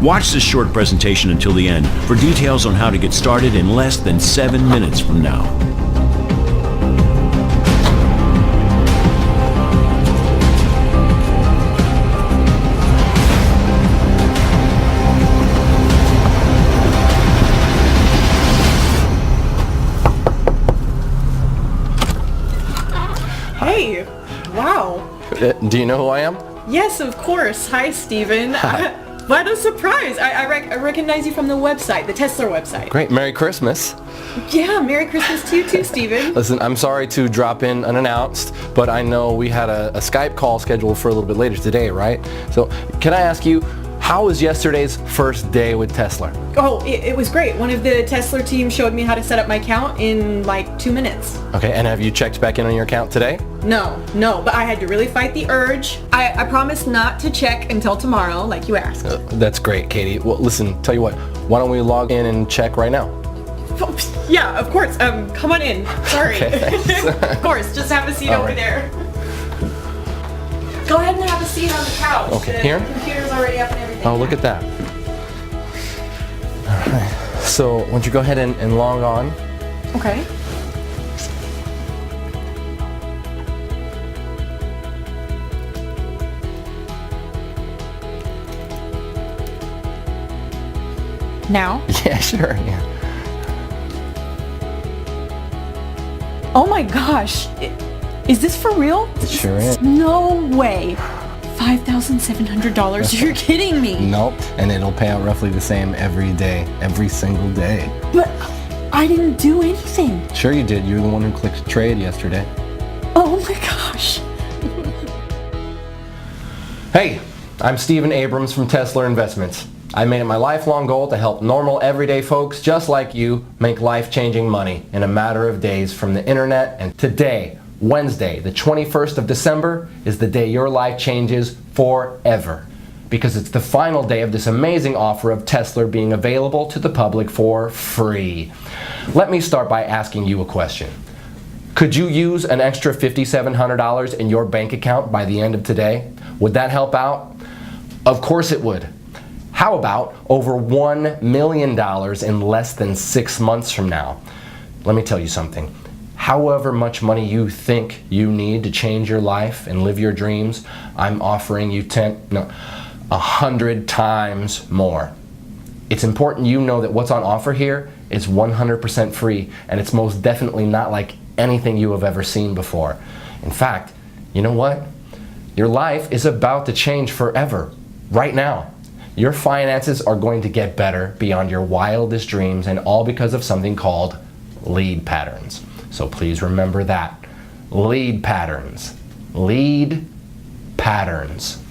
Watch this short presentation until the end for details on how to get started in less than 7 minutes from now. Hey, wow. Do you know who I am? Yes, of course. Hi, Steven. What a surprise. I recognize you from the website, the Tesla website. Great. Merry Christmas. Yeah, Merry Christmas to you too, Steven. Listen, I'm sorry to drop in unannounced, but I know we had a Skype call scheduled for a little bit later today, right? So can I ask you, how was yesterday's first day with Tesla? Oh, it was great. One of the Tesla team showed me how to set up my account in like 2 minutes. Okay, and have you checked back in on your account today? No, but I had to really fight the urge. I promised not to check until tomorrow, like you asked. That's great, Katie. Well, listen, tell you what, why don't we log in and check right now? Yeah, of course. Come on in. Sorry. Okay, Of course, just have a seat over there. Go ahead and have a seat on the couch. Okay, the here? computer's already up and everything. Oh, look at that. All right. So, why don't you go ahead and log on? Okay. Now? Yeah, sure. Yeah. Oh my gosh. Is this for real? Sure is. No way. $5,700. You're kidding me. Nope. And it'll pay out roughly the same every day, every single day. But I didn't do anything. Sure you did. You're the one who clicked trade yesterday. Oh my gosh. Hey, I'm Steven Abrams from Tesla Investments. I made it my lifelong goal to help normal, everyday folks just like you make life-changing money in a matter of days from the internet. And today, Wednesday, the 21st of December, is the day your life changes forever. Because it's the final day of this amazing offer of Tesla being available to the public for free. Let me start by asking you a question. Could you use an extra $5,700 in your bank account by the end of today? Would that help out? Of course it would. How about over $1 million in less than 6 months from now? Let me tell you something. However much money you think you need to change your life and live your dreams, I'm offering you 100 times more. It's important you know that what's on offer here is 100% free, and it's most definitely not like anything you have ever seen before. In fact, you know what? Your life is about to change forever, right now. Your finances are going to get better beyond your wildest dreams, and all because of something called lead patterns. So please remember that. Lead patterns. Lead patterns.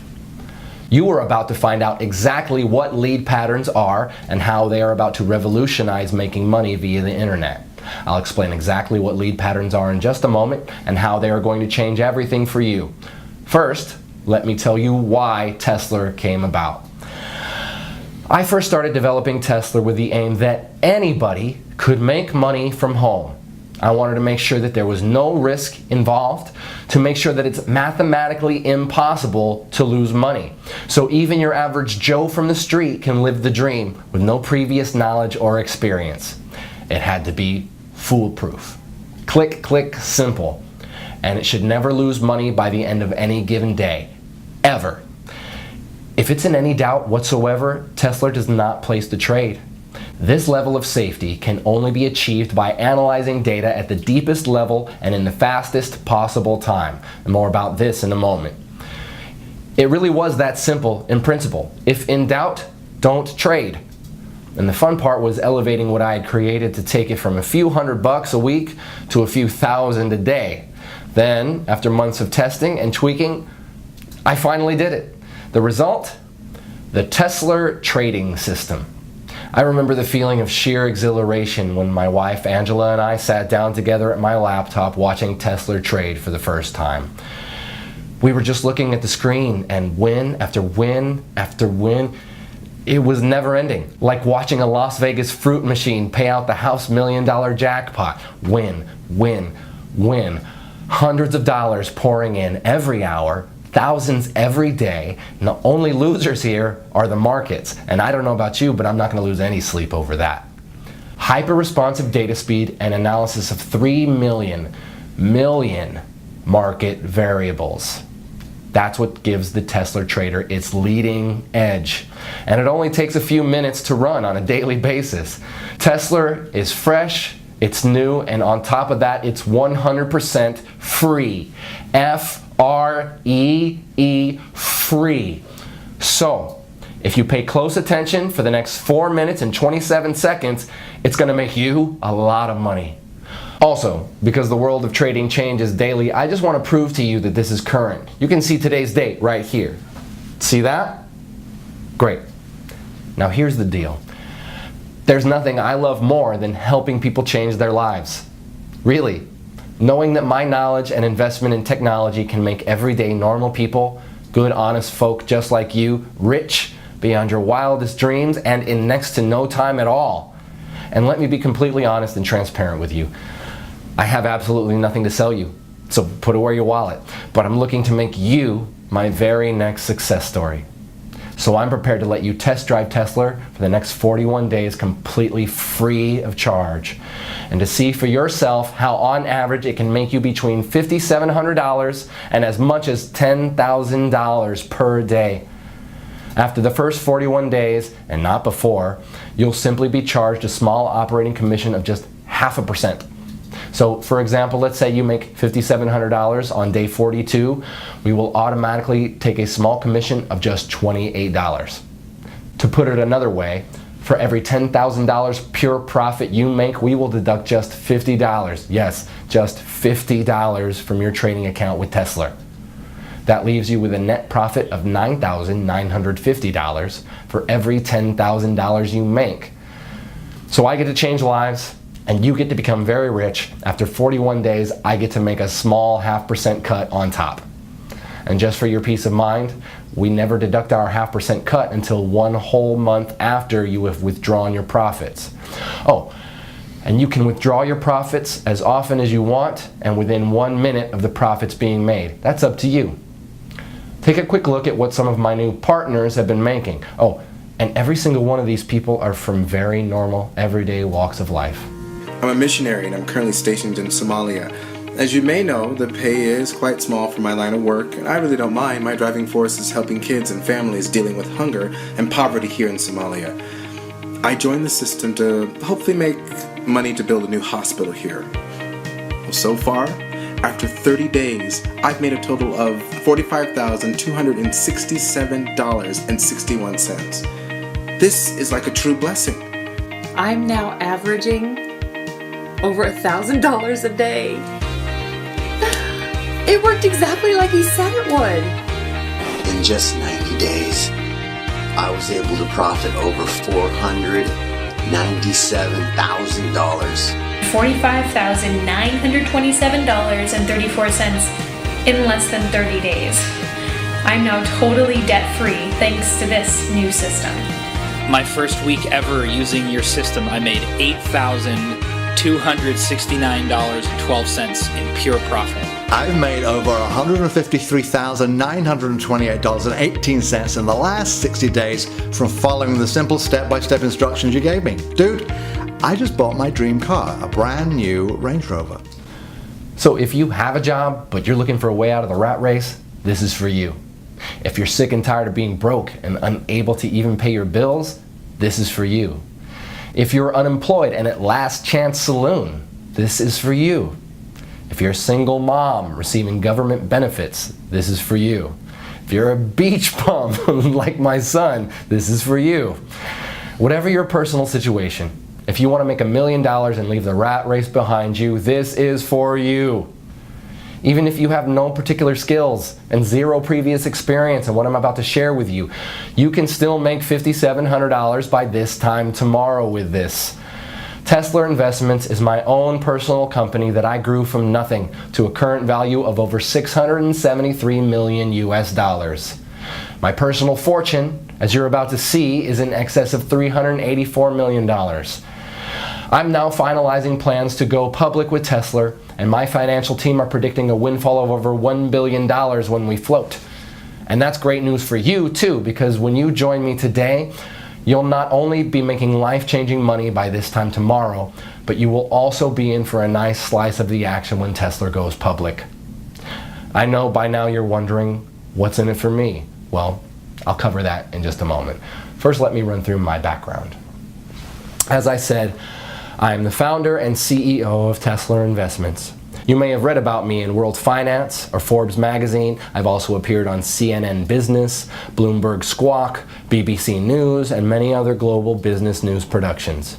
You are about to find out exactly what lead patterns are and how they are about to revolutionize making money via the internet. I'll explain exactly what lead patterns are in just a moment and how they are going to change everything for you. First, let me tell you why Tesla came about. I first started developing Tesla with the aim that anybody could make money from home. I wanted to make sure that there was no risk involved, to make sure that it's mathematically impossible to lose money. So even your average Joe from the street can live the dream with no previous knowledge or experience. It had to be foolproof. Click, click, simple. And it should never lose money by the end of any given day. Ever. If it's in any doubt whatsoever, Tesla does not place the trade. This level of safety can only be achieved by analyzing data at the deepest level and in the fastest possible time. And more about this in a moment. It really was that simple in principle. If in doubt, don't trade. And the fun part was elevating what I had created to take it from a few $100 a week to a few thousand a day. Then, after months of testing and tweaking, I finally did it. The result? The Tesla trading system. I remember the feeling of sheer exhilaration when my wife Angela and I sat down together at my laptop watching Tesla trade for the first time. We were just looking at the screen, and win after win after win. It was never ending, like watching a Las Vegas fruit machine pay out the house $1 million jackpot. Win, win, win. Hundreds of dollars pouring in every hour, thousands every day, and the only losers here are the markets. And I don't know about you, but I'm not going to lose any sleep over that. Hyper-responsive data speed and analysis of 3 million market variables. That's what gives the Tesla trader its leading edge. And it only takes a few minutes to run on a daily basis. Tesla is fresh, it's new, and on top of that, it's 100% free. F-R-E-E, free. So, if you pay close attention for the next 4 minutes and 27 seconds, it's going to make you a lot of money. Also, because the world of trading changes daily, I just want to prove to you that this is current. You can see today's date right here. See that? Great. Now here's the deal. There's nothing I love more than helping people change their lives. Really. Knowing that my knowledge and investment in technology can make everyday normal people, good honest folk just like you, rich beyond your wildest dreams and in next to no time at all. And let me be completely honest and transparent with you. I have absolutely nothing to sell you, so put away your wallet. But I'm looking to make you my very next success story. So I'm prepared to let you test drive Tesla for the next 41 days completely free of charge. And to see for yourself how on average it can make you between $5,700 and as much as $10,000 per day. After the first 41 days, and not before, you'll simply be charged a small operating commission of just 0.5%. So for example, let's say you make $5,700 on day 42, we will automatically take a small commission of just $28. To put it another way, for every $10,000 pure profit you make, we will deduct just $50. Yes, just $50 from your trading account with Tesla. That leaves you with a net profit of $9,950 for every $10,000 you make. So I get to change lives, and you get to become very rich. After 41 days, I get to make a small 0.5% cut on top. And just for your peace of mind, we never deduct our 0.5% cut until 1 whole month after you have withdrawn your profits. Oh, and you can withdraw your profits as often as you want and within 1 minute of the profits being made. That's up to you. Take a quick look at what some of my new partners have been making. Oh, and every single one of these people are from very normal, everyday walks of life. I'm a missionary and I'm currently stationed in Somalia. As you may know, the pay is quite small for my line of work, and I really don't mind. My driving force is helping kids and families dealing with hunger and poverty here in Somalia. I joined the system to hopefully make money to build a new hospital here. Well, so far, after 30 days, I've made a total of $45,267.61. This is like a true blessing. I'm now averaging over $1,000 a day. It worked exactly like he said it would. In just 90 days, I was able to profit over $497,000. $45,927.34 in less than 30 days. I'm now totally debt-free thanks to this new system. My first week ever using your system, I made $8,269.12 in pure profit. I've made over $153,928.18 in the last 60 days from following the simple step-by-step instructions you gave me. Dude, I just bought my dream car, a brand new Range Rover. So if you have a job, but you're looking for a way out of the rat race, this is for you. If you're sick and tired of being broke and unable to even pay your bills, this is for you. If you're unemployed and at Last Chance Saloon, this is for you. If you're a single mom receiving government benefits, this is for you. If you're a beach bum like my son, this is for you. Whatever your personal situation, if you want to make $1 million and leave the rat race behind you, this is for you. Even if you have no particular skills and zero previous experience in what I'm about to share with you, you can still make $5,700 by this time tomorrow with this. Tesla Investments is my own personal company that I grew from nothing to a current value of over $673 million US. My personal fortune, as you're about to see, is in excess of $384 million. I'm now finalizing plans to go public with Tesla, and my financial team are predicting a windfall of over $1 billion when we float. And that's great news for you too, because when you join me today, you'll not only be making life-changing money by this time tomorrow, but you will also be in for a nice slice of the action when Tesla goes public. I know by now you're wondering, what's in it for me? Well, I'll cover that in just a moment. First, let me run through my background. As I said, I am the founder and CEO of Tesla Investments. You may have read about me in World Finance or Forbes magazine. I've also appeared on CNN Business, Bloomberg Squawk, BBC News, and many other global business news productions.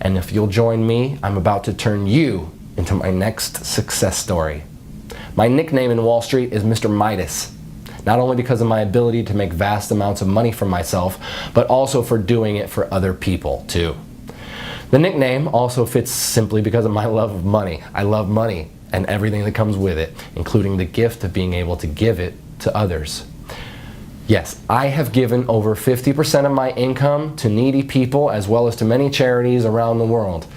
And if you'll join me, I'm about to turn you into my next success story. My nickname in Wall Street is Mr. Midas, not only because of my ability to make vast amounts of money for myself, but also for doing it for other people too. The nickname also fits simply because of my love of money. I love money and everything that comes with it, including the gift of being able to give it to others. Yes, I have given over 50% of my income to needy people as well as to many charities around the world.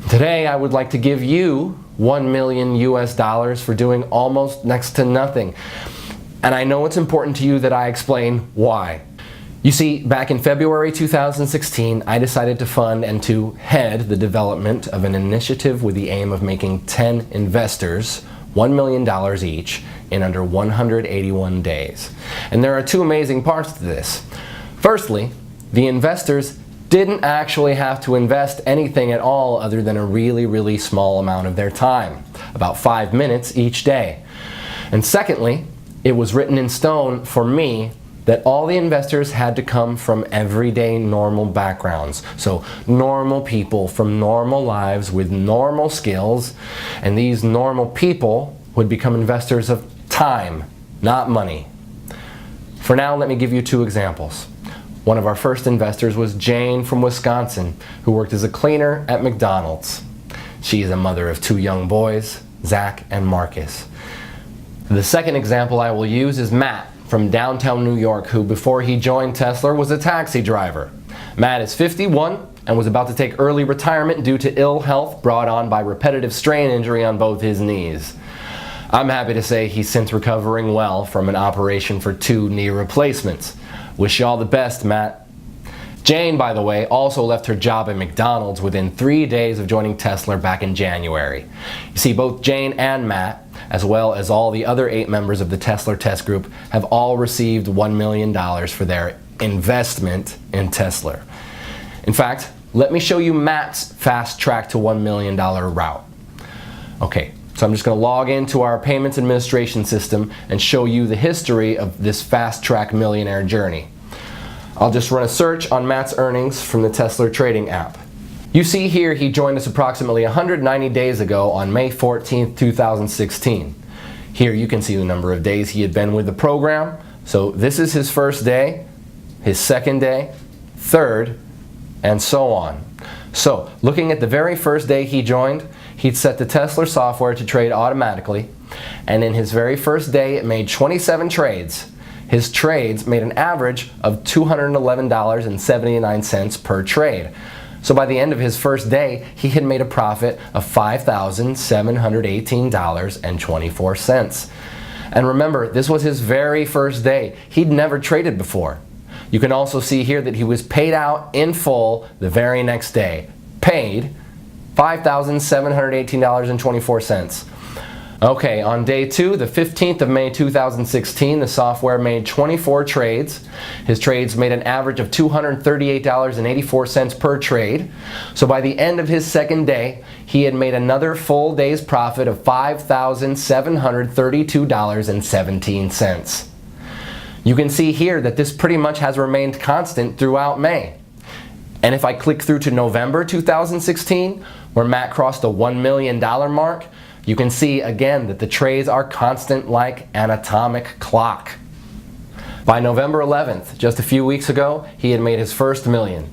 Today, I would like to give you $1 million US for doing almost next to nothing. And I know it's important to you that I explain why. You see, back in February 2016, I decided to fund and to head the development of an initiative with the aim of making 10 investors $1 million each in under 181 days. And there are two amazing parts to this. Firstly, the investors didn't actually have to invest anything at all other than a really small amount of their time, about 5 minutes each day. And secondly, it was written in stone for me that all the investors had to come from everyday normal backgrounds. So normal people from normal lives with normal skills, and these normal people would become investors of time, not money. For now, let me give you two examples. One of our first investors was Jane from Wisconsin, who worked as a cleaner at McDonald's. She is a mother of 2 young boys, Zach and Marcus. The second example I will use is Matt from downtown New York, who before he joined Tesla was a taxi driver. Matt is 51 and was about to take early retirement due to ill health brought on by repetitive strain injury on both his knees. I'm happy to say he's since recovering well from an operation for 2 knee replacements. Wish you all the best, Matt. Jane, by the way, also left her job at McDonald's within 3 days of joining Tesla back in January. You see, both Jane and Matt, as well as all the other 8 members of the Tesla Test Group, have all received $1 million for their investment in Tesla. In fact, let me show you Matt's fast track to $1 million route. Okay, so I'm just going to log into our payments administration system and show you the history of this fast track millionaire journey. I'll just run a search on Matt's earnings from the Tesla trading app. You see here he joined us approximately 190 days ago on May 14th, 2016. Here you can see the number of days he had been with the program. So this is his first day, his second day, third, and so on. So looking at the very first day he joined, he'd set the Tesla software to trade automatically, and in his very first day it made 27 trades. His trades made an average of $211.79 per trade. So by the end of his first day, he had made a profit of $5,718.24. And remember, this was his very first day. He'd never traded before. You can also see here that he was paid out in full the very next day. Paid $5,718.24. Okay, on day 2, the 15th of May 2016, the software made 24 trades. His trades made an average of $238.84 per trade. So by the end of his second day, he had made another full day's profit of $5,732.17. You can see here that this pretty much has remained constant throughout May. And if I click through to November 2016, where Matt crossed the $1 million mark, you can see again that the trades are constant like an atomic clock. By November 11th, just a few weeks ago, he had made his first million.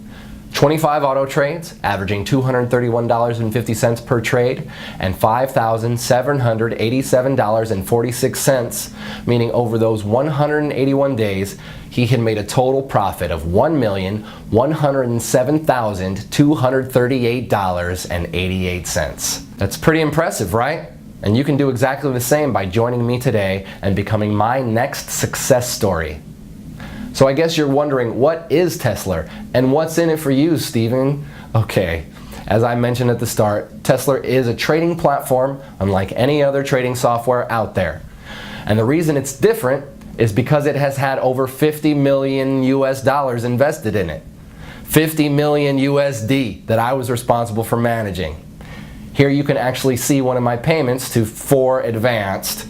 25 auto trades, averaging $231.50 per trade, and $5,787.46, meaning over those 181 days, he had made a total profit of $1,107,238.88. That's pretty impressive, right? And you can do exactly the same by joining me today and becoming my next success story. So I guess you're wondering, what is Tesla and what's in it for you, Stephen? Okay, as I mentioned at the start, Tesla is a trading platform unlike any other trading software out there. And the reason it's different is because it has had over 50 million US dollars invested in it. 50 million USD that I was responsible for managing. Here you can actually see one of my payments to 4Advanced,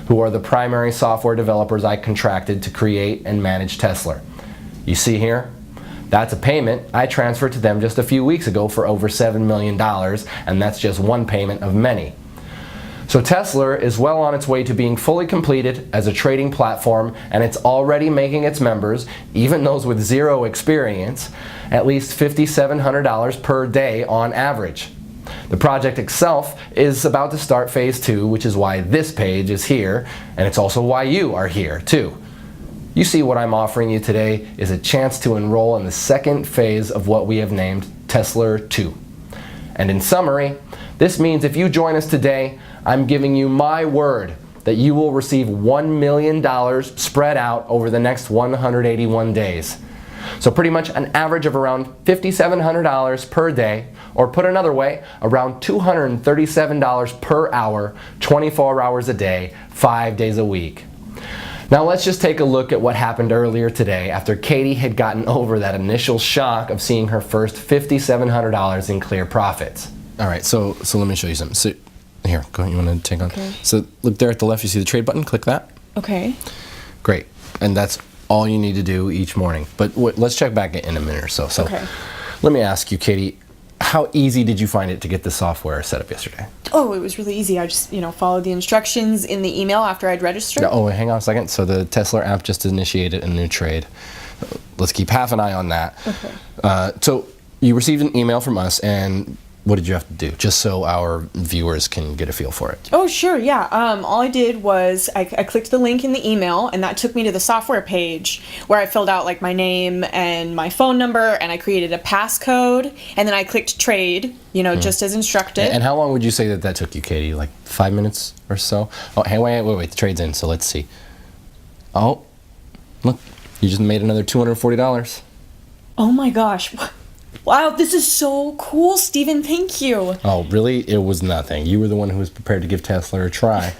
who are the primary software developers I contracted to create and manage Tesla. You see here? That's a payment I transferred to them just a few weeks ago for over $7 million, and that's just one payment of many. So Tesla is well on its way to being fully completed as a trading platform, and it's already making its members, even those with zero experience, at least $5,700 per day on average. The project itself is about to start phase 2, which is why this page is here, and it's also why you are here too. You see, what I'm offering you today is a chance to enroll in the second phase of what we have named Tesla 2. And in summary, this means if you join us today, I'm giving you my word that you will receive $1 million spread out over the next 181 days. So pretty much an average of around $5,700 per day, or put another way, around $237 per hour, 24 hours a day, 5 days a week. Now let's just take a look at what happened earlier today after Katie had gotten over that initial shock of seeing her first $5,700 in clear profits. All right, so let me show you something. So here, go ahead, you want to take on? Okay. So look there at the left, you see the trade button, click that. Okay. Great, and that's all you need to do each morning. But let's check back in a minute or so. So Okay. let me ask you, Katie, how easy did you find it to get the software set up yesterday? Oh, it was really easy. I just, followed the instructions in the email after I'd registered. Oh, hang on a second. So the Tesla app just initiated a new trade. Let's keep half an eye on that. Okay. So you received an email from us, and what did you have to do, just so our viewers can get a feel for it? Oh, sure, yeah. All I did was I clicked the link in the email, and that took me to the software page where I filled out like my name and my phone number, and I created a passcode, and then I clicked trade, just as instructed. And how long would you say that took you, Katie? Like 5 minutes or so? Oh, hey, wait, the trade's in, so let's see. Oh, look, you just made another $240. Oh my gosh. Wow, this is so cool, Stephen. Thank you. Oh, really? It was nothing. You were the one who was prepared to give Tesla a try.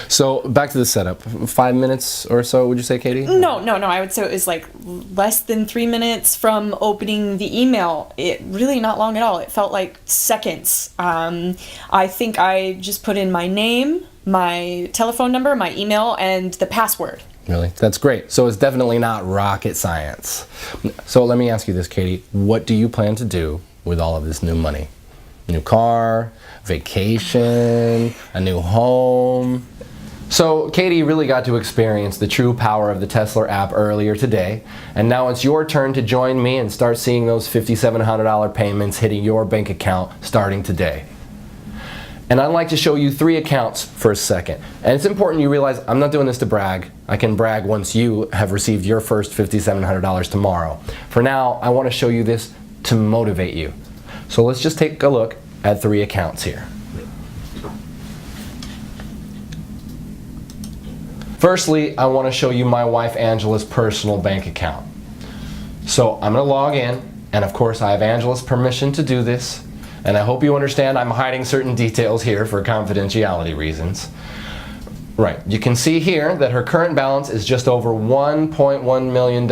So back to the setup. 5 minutes or so, would you say, Katie? No. I would say it was like less than 3 minutes from opening the email. It really not long at all. It felt like seconds. I think I just put in my name, my telephone number, my email, and the password. Really? That's great. So it's definitely not rocket science. So let me ask you this, Katie. What do you plan to do with all of this new money? New car, vacation, a new home? So Katie really got to experience the true power of the Tesla app earlier today, and now it's your turn to join me and start seeing those $5,700 payments hitting your bank account starting today. And I'd like to show you 3 accounts for a second. And it's important you realize I'm not doing this to brag. I can brag once you have received your first $5,700 tomorrow. For now, I want to show you this to motivate you. So let's just take a look at 3 accounts here. Firstly, I want to show you my wife Angela's personal bank account. So I'm going to log in, and of course I have Angela's permission to do this. And I hope you understand I'm hiding certain details here for confidentiality reasons. Right, you can see here that her current balance is just over $1.1 million.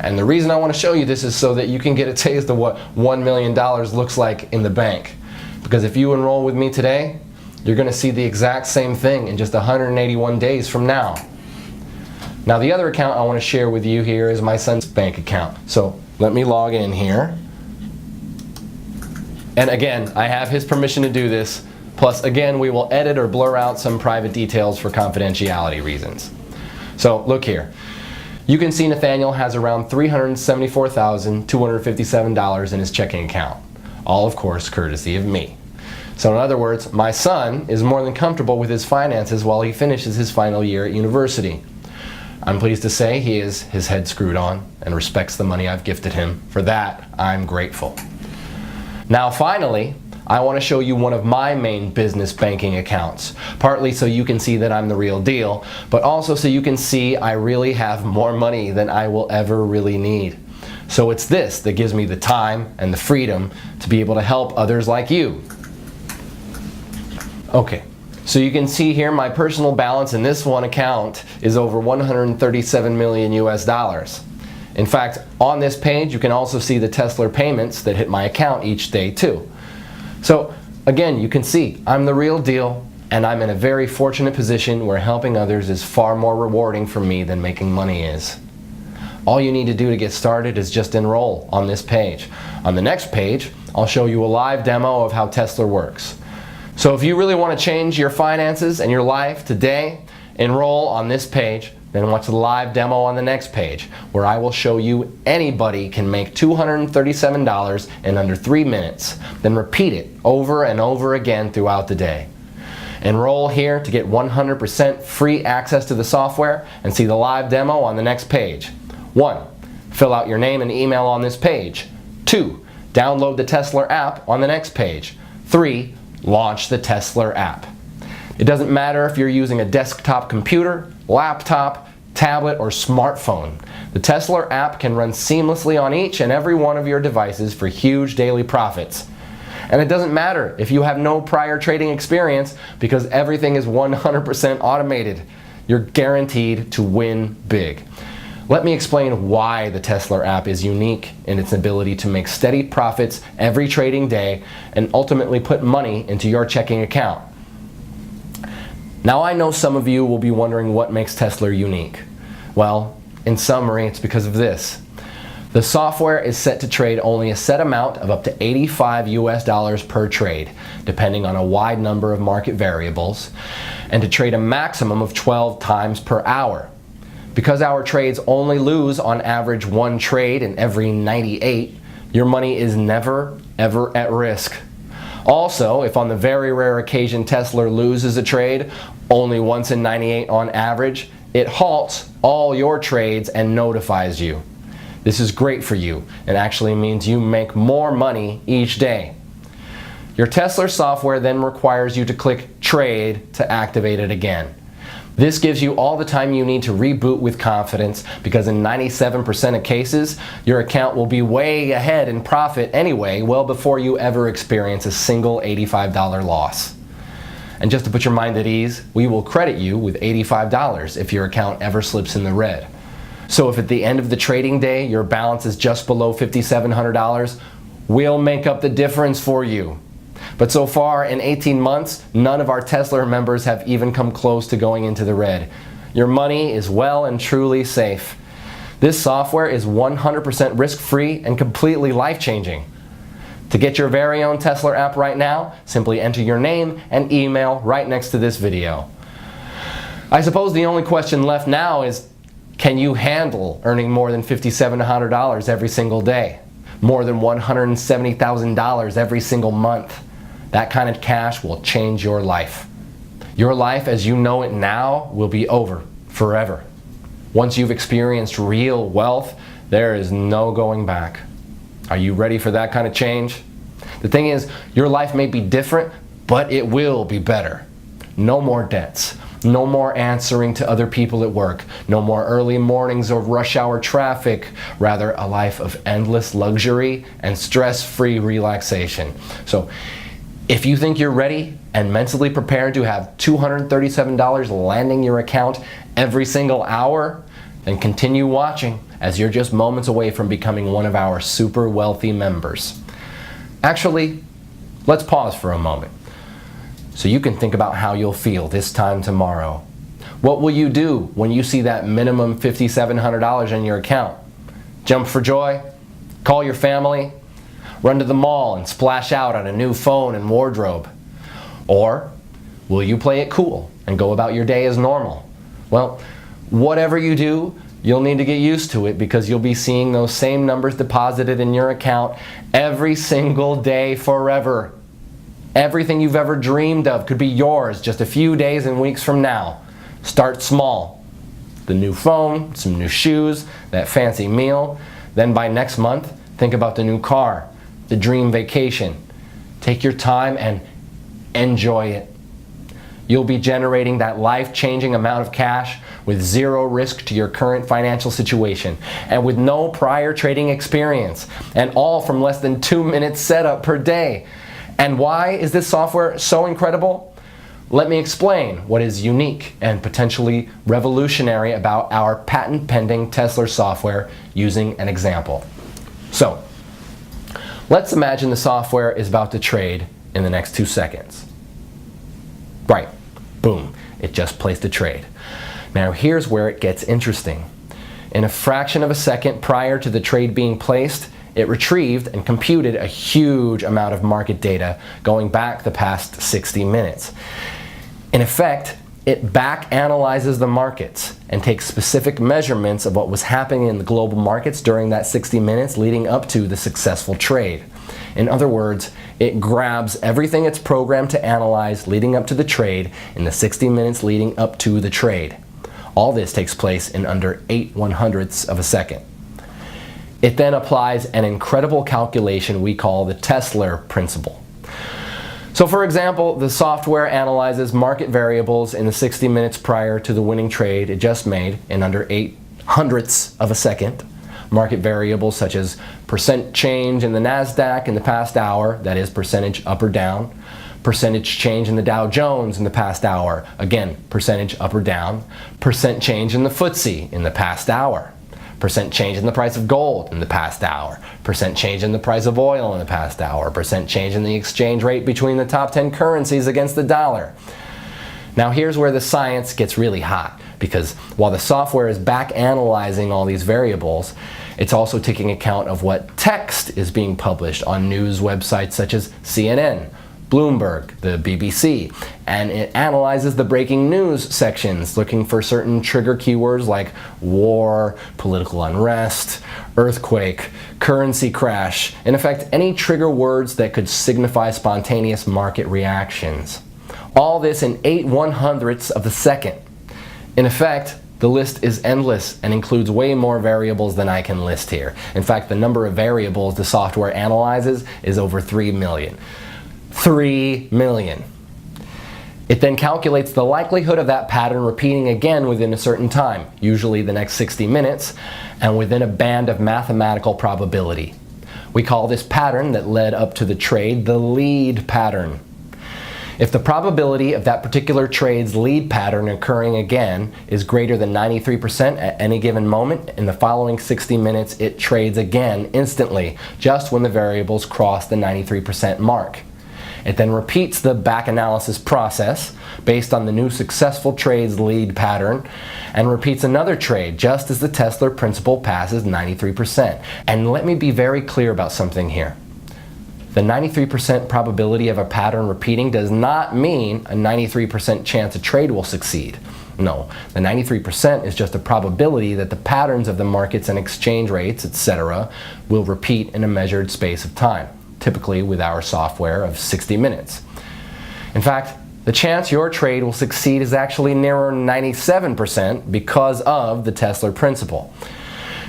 And the reason I want to show you this is so that you can get a taste of what $1 million looks like in the bank. Because if you enroll with me today, you're going to see the exact same thing in just 181 days from now. Now the other account I want to share with you here is my son's bank account. So let me log in here. And again, I have his permission to do this. Plus, again, we will edit or blur out some private details for confidentiality reasons. So, look here. You can see Nathaniel has around $374,257 in his checking account. All, of course, courtesy of me. So, in other words, my son is more than comfortable with his finances while he finishes his final year at university. I'm pleased to say he has his head screwed on and respects the money I've gifted him. For that, I'm grateful. Now finally, I want to show you one of my main business banking accounts, partly so you can see that I'm the real deal, but also so you can see I really have more money than I will ever really need. So it's this that gives me the time and the freedom to be able to help others like you. Okay, so you can see here my personal balance in this one account is over 137 million US dollars. In fact, on this page you can also see the Tesla payments that hit my account each day too. So again, you can see I'm the real deal, and I'm in a very fortunate position where helping others is far more rewarding for me than making money is. All you need to do to get started is just enroll on this page. On the next page, I'll show you a live demo of how Tesla works. So if you really want to change your finances and your life today, enroll on this page, then watch the live demo on the next page, where I will show you anybody can make $237 in under 3 minutes, then repeat it over and over again throughout the day. Enroll here to get 100% free access to the software and see the live demo on the next page. 1. Fill out your name and email on this page. 2. Download the Tesla app on the next page. 3. Launch the Tesla app. It doesn't matter if you're using a desktop computer, laptop, tablet, or smartphone. The Tesla app can run seamlessly on each and every one of your devices for huge daily profits. And it doesn't matter if you have no prior trading experience, because everything is 100% automated. You're guaranteed to win big. Let me explain why the Tesla app is unique in its ability to make steady profits every trading day and ultimately put money into your checking account. Now I know some of you will be wondering what makes Tesla unique. Well, in summary, it's because of this. The software is set to trade only a set amount of up to 85 US dollars per trade, depending on a wide number of market variables, and to trade a maximum of 12 times per hour. Because our trades only lose on average 1 trade in every 98, your money is never, ever at risk. Also, if on the very rare occasion Tesla loses a trade, only once in 98 on average, it halts all your trades and notifies you. This is great for you. It actually means you make more money each day. Your Tesla software then requires you to click Trade to activate it again. This gives you all the time you need to reboot with confidence, because in 97% of cases, your account will be way ahead in profit anyway, well before you ever experience a single $85 loss. And just to put your mind at ease, we will credit you with $85 if your account ever slips in the red. So if at the end of the trading day your balance is just below $5,700, we'll make up the difference for you. But so far in 18 months, none of our Tesla members have even come close to going into the red. Your money is well and truly safe. This software is 100% risk-free and completely life-changing. To get your very own Tesla app right now, simply enter your name and email right next to this video. I suppose the only question left now is, can you handle earning more than $5,700 every single day? More than $170,000 every single month? That kind of cash will change your life. Your life as you know it now will be over forever. Once you've experienced real wealth, there is no going back. Are you ready for that kind of change? The thing is, your life may be different, but it will be better. No more debts. No more answering to other people at work. No more early mornings or rush hour traffic. Rather, a life of endless luxury and stress-free relaxation. So, if you think you're ready and mentally prepared to have $237 landing your account every single hour, then continue watching, as you're just moments away from becoming one of our super wealthy members. Actually, let's pause for a moment, so you can think about how you'll feel this time tomorrow. What will you do when you see that minimum $5,700 in your account? Jump for joy? Call your family? Run to the mall and splash out on a new phone and wardrobe? Or will you play it cool and go about your day as normal? Well, whatever you do, you'll need to get used to it, because you'll be seeing those same numbers deposited in your account every single day forever. Everything you've ever dreamed of could be yours just a few days and weeks from now. Start small. The new phone, some new shoes, that fancy meal. Then by next month, think about the new car, the dream vacation. Take your time and enjoy it. You'll be generating that life-changing amount of cash with zero risk to your current financial situation and with no prior trading experience, and all from less than 2 minutes setup per day. And why is this software so incredible? Let me explain what is unique and potentially revolutionary about our patent-pending Tesla software using an example. So, let's imagine the software is about to trade in the next 2 seconds. Right, boom, it just placed a trade. Now here's where it gets interesting. In a fraction of a second prior to the trade being placed, it retrieved and computed a huge amount of market data going back the past 60 minutes. In effect, it back analyzes the markets and takes specific measurements of what was happening in the global markets during that 60 minutes leading up to the successful trade. In other words, it grabs everything it's programmed to analyze leading up to the trade in the 60 minutes leading up to the trade. All this takes place in under 8/100ths of a second. It then applies an incredible calculation we call the Tesla principle. So for example, the software analyzes market variables in the 60 minutes prior to the winning trade it just made in under 8/100ths of a second. Market variables such as percent change in the NASDAQ in the past hour, that is percentage up or down, percentage change in the Dow Jones in the past hour, again percentage up or down, percent change in the FTSE in the past hour, percent change in the price of gold in the past hour, percent change in the price of oil in the past hour, percent change in the exchange rate between the top 10 currencies against the dollar. Now here's where the science gets really hot, because while the software is back analyzing all these variables, it's also taking account of what text is being published on news websites such as CNN, Bloomberg, the BBC, and it analyzes the breaking news sections looking for certain trigger keywords like war, political unrest, earthquake, currency crash, in effect any trigger words that could signify spontaneous market reactions. All this in 8/100ths of a second. In effect, the list is endless and includes way more variables than I can list here. In fact, the number of variables the software analyzes is over 3 million. 3 million. It then calculates the likelihood of that pattern repeating again within a certain time, usually the next 60 minutes, and within a band of mathematical probability. We call this pattern that led up to the trade the lead pattern. If the probability of that particular trade's lead pattern occurring again is greater than 93% at any given moment, in the following 60 minutes it trades again instantly, just when the variables cross the 93% mark. It then repeats the back analysis process based on the new successful trade's lead pattern and repeats another trade just as the Tesla principle passes 93%. And let me be very clear about something here. The 93% probability of a pattern repeating does not mean a 93% chance a trade will succeed. No, the 93% is just a probability that the patterns of the markets and exchange rates, etc., will repeat in a measured space of time, typically with our software of 60 minutes. In fact, the chance your trade will succeed is actually nearer 97% because of the Tesla principle.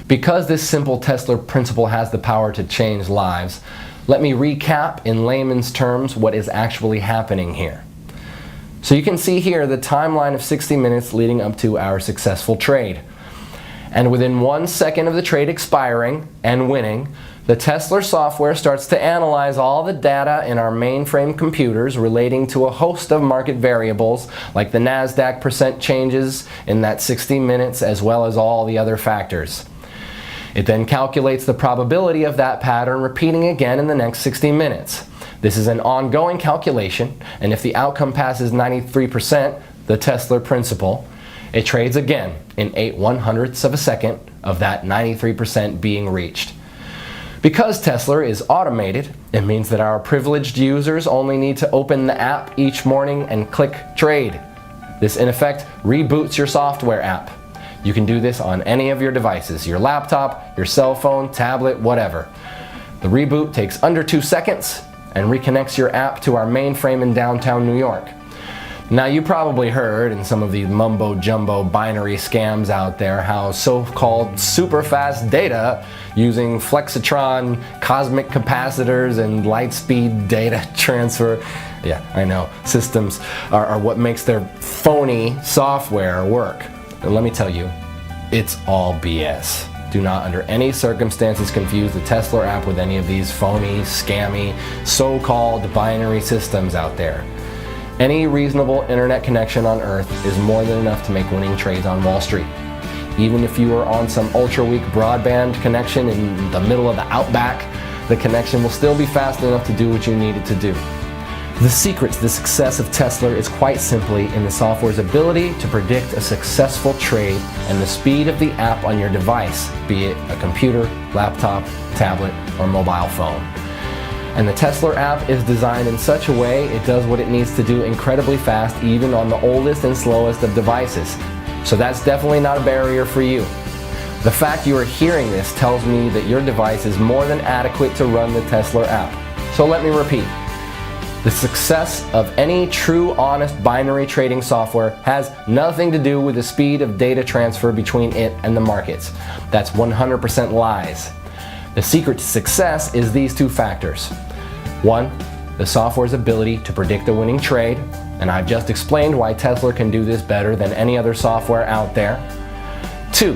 Because this simple Tesla principle has the power to change lives, let me recap in layman's terms what is actually happening here. So you can see here the timeline of 60 minutes leading up to our successful trade. And within 1 second of the trade expiring and winning, the Tesla software starts to analyze all the data in our mainframe computers relating to a host of market variables like the NASDAQ percent changes in that 60 minutes as well as all the other factors. It then calculates the probability of that pattern repeating again in the next 60 minutes. This is an ongoing calculation, and if the outcome passes 93%, the Tesla principle, it trades again in 8/100ths of a second of that 93% being reached. Because Tesla is automated, it means that our privileged users only need to open the app each morning and click trade. This in effect reboots your software app. You can do this on any of your devices, your laptop, your cell phone, tablet, whatever. The reboot takes under 2 seconds and reconnects your app to our mainframe in downtown New York. Now you probably heard in some of these mumbo-jumbo binary scams out there how so-called super fast data using flexitron, cosmic capacitors, and light-speed data transfer, yeah, I know, systems are what makes their phony software work. And let me tell you, it's all BS. Do not under any circumstances confuse the Tesla app with any of these phony, scammy, so-called binary systems out there. Any reasonable internet connection on Earth is more than enough to make winning trades on Wall Street. Even if you are on some ultra-weak broadband connection in the middle of the outback, the connection will still be fast enough to do what you need it to do. The secret to the success of Tesla is quite simply in the software's ability to predict a successful trade and the speed of the app on your device, be it a computer, laptop, tablet, or mobile phone. And the Tesla app is designed in such a way it does what it needs to do incredibly fast even on the oldest and slowest of devices. So that's definitely not a barrier for you. The fact you are hearing this tells me that your device is more than adequate to run the Tesla app. So let me repeat. The success of any true, honest binary trading software has nothing to do with the speed of data transfer between it and the markets. That's 100% lies. The secret to success is these two factors. One, the software's ability to predict a winning trade, and I've just explained why Tesla can do this better than any other software out there. Two,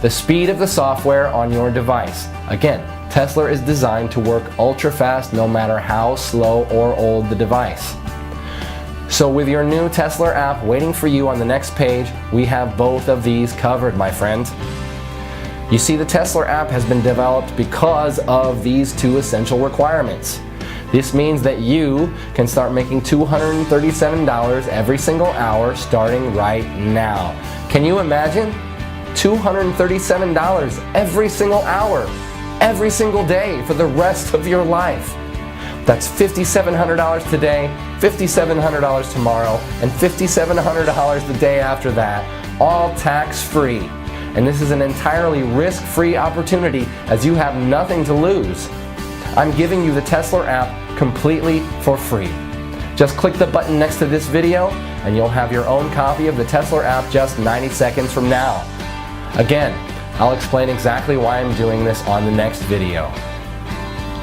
the speed of the software on your device. Again, Tesla is designed to work ultra fast no matter how slow or old the device. So with your new Tesla app waiting for you on the next page, we have both of these covered, my friend. You see, the Tesla app has been developed because of these two essential requirements. This means that you can start making $237 every single hour starting right now. Can you imagine? $237 every single hour, every single day for the rest of your life. That's $5,700 today, $5,700 tomorrow, and $5,700 the day after that, all tax-free. And this is an entirely risk-free opportunity as you have nothing to lose. I'm giving you the Tesla app completely for free. Just click the button next to this video and you'll have your own copy of the Tesla app just 90 seconds from now. Again, I'll explain exactly why I'm doing this on the next video.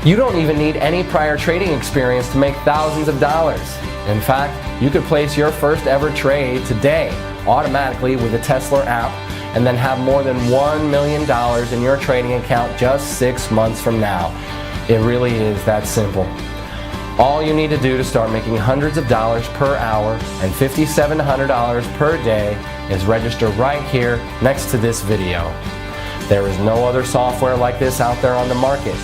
You don't even need any prior trading experience to make thousands of dollars. In fact, you could place your first ever trade today automatically with the Tesla app and then have more than $1 million in your trading account just 6 months from now. It really is that simple. All you need to do to start making hundreds of dollars per hour and $5,700 per day is register right here next to this video. There is no other software like this out there on the market.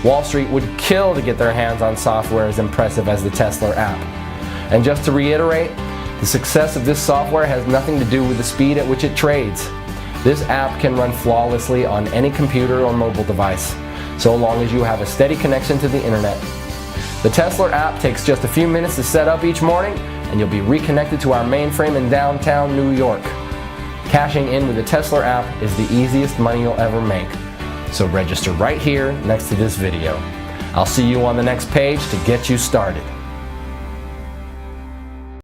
Wall Street would kill to get their hands on software as impressive as the Tesla app. And just to reiterate, the success of this software has nothing to do with the speed at which it trades. This app can run flawlessly on any computer or mobile device, so long as you have a steady connection to the internet. The Tesla app takes just a few minutes to set up each morning, and you'll be reconnected to our mainframe in downtown New York. Cashing in with the Tesla app is the easiest money you'll ever make. So register right here next to this video. I'll see you on the next page to get you started.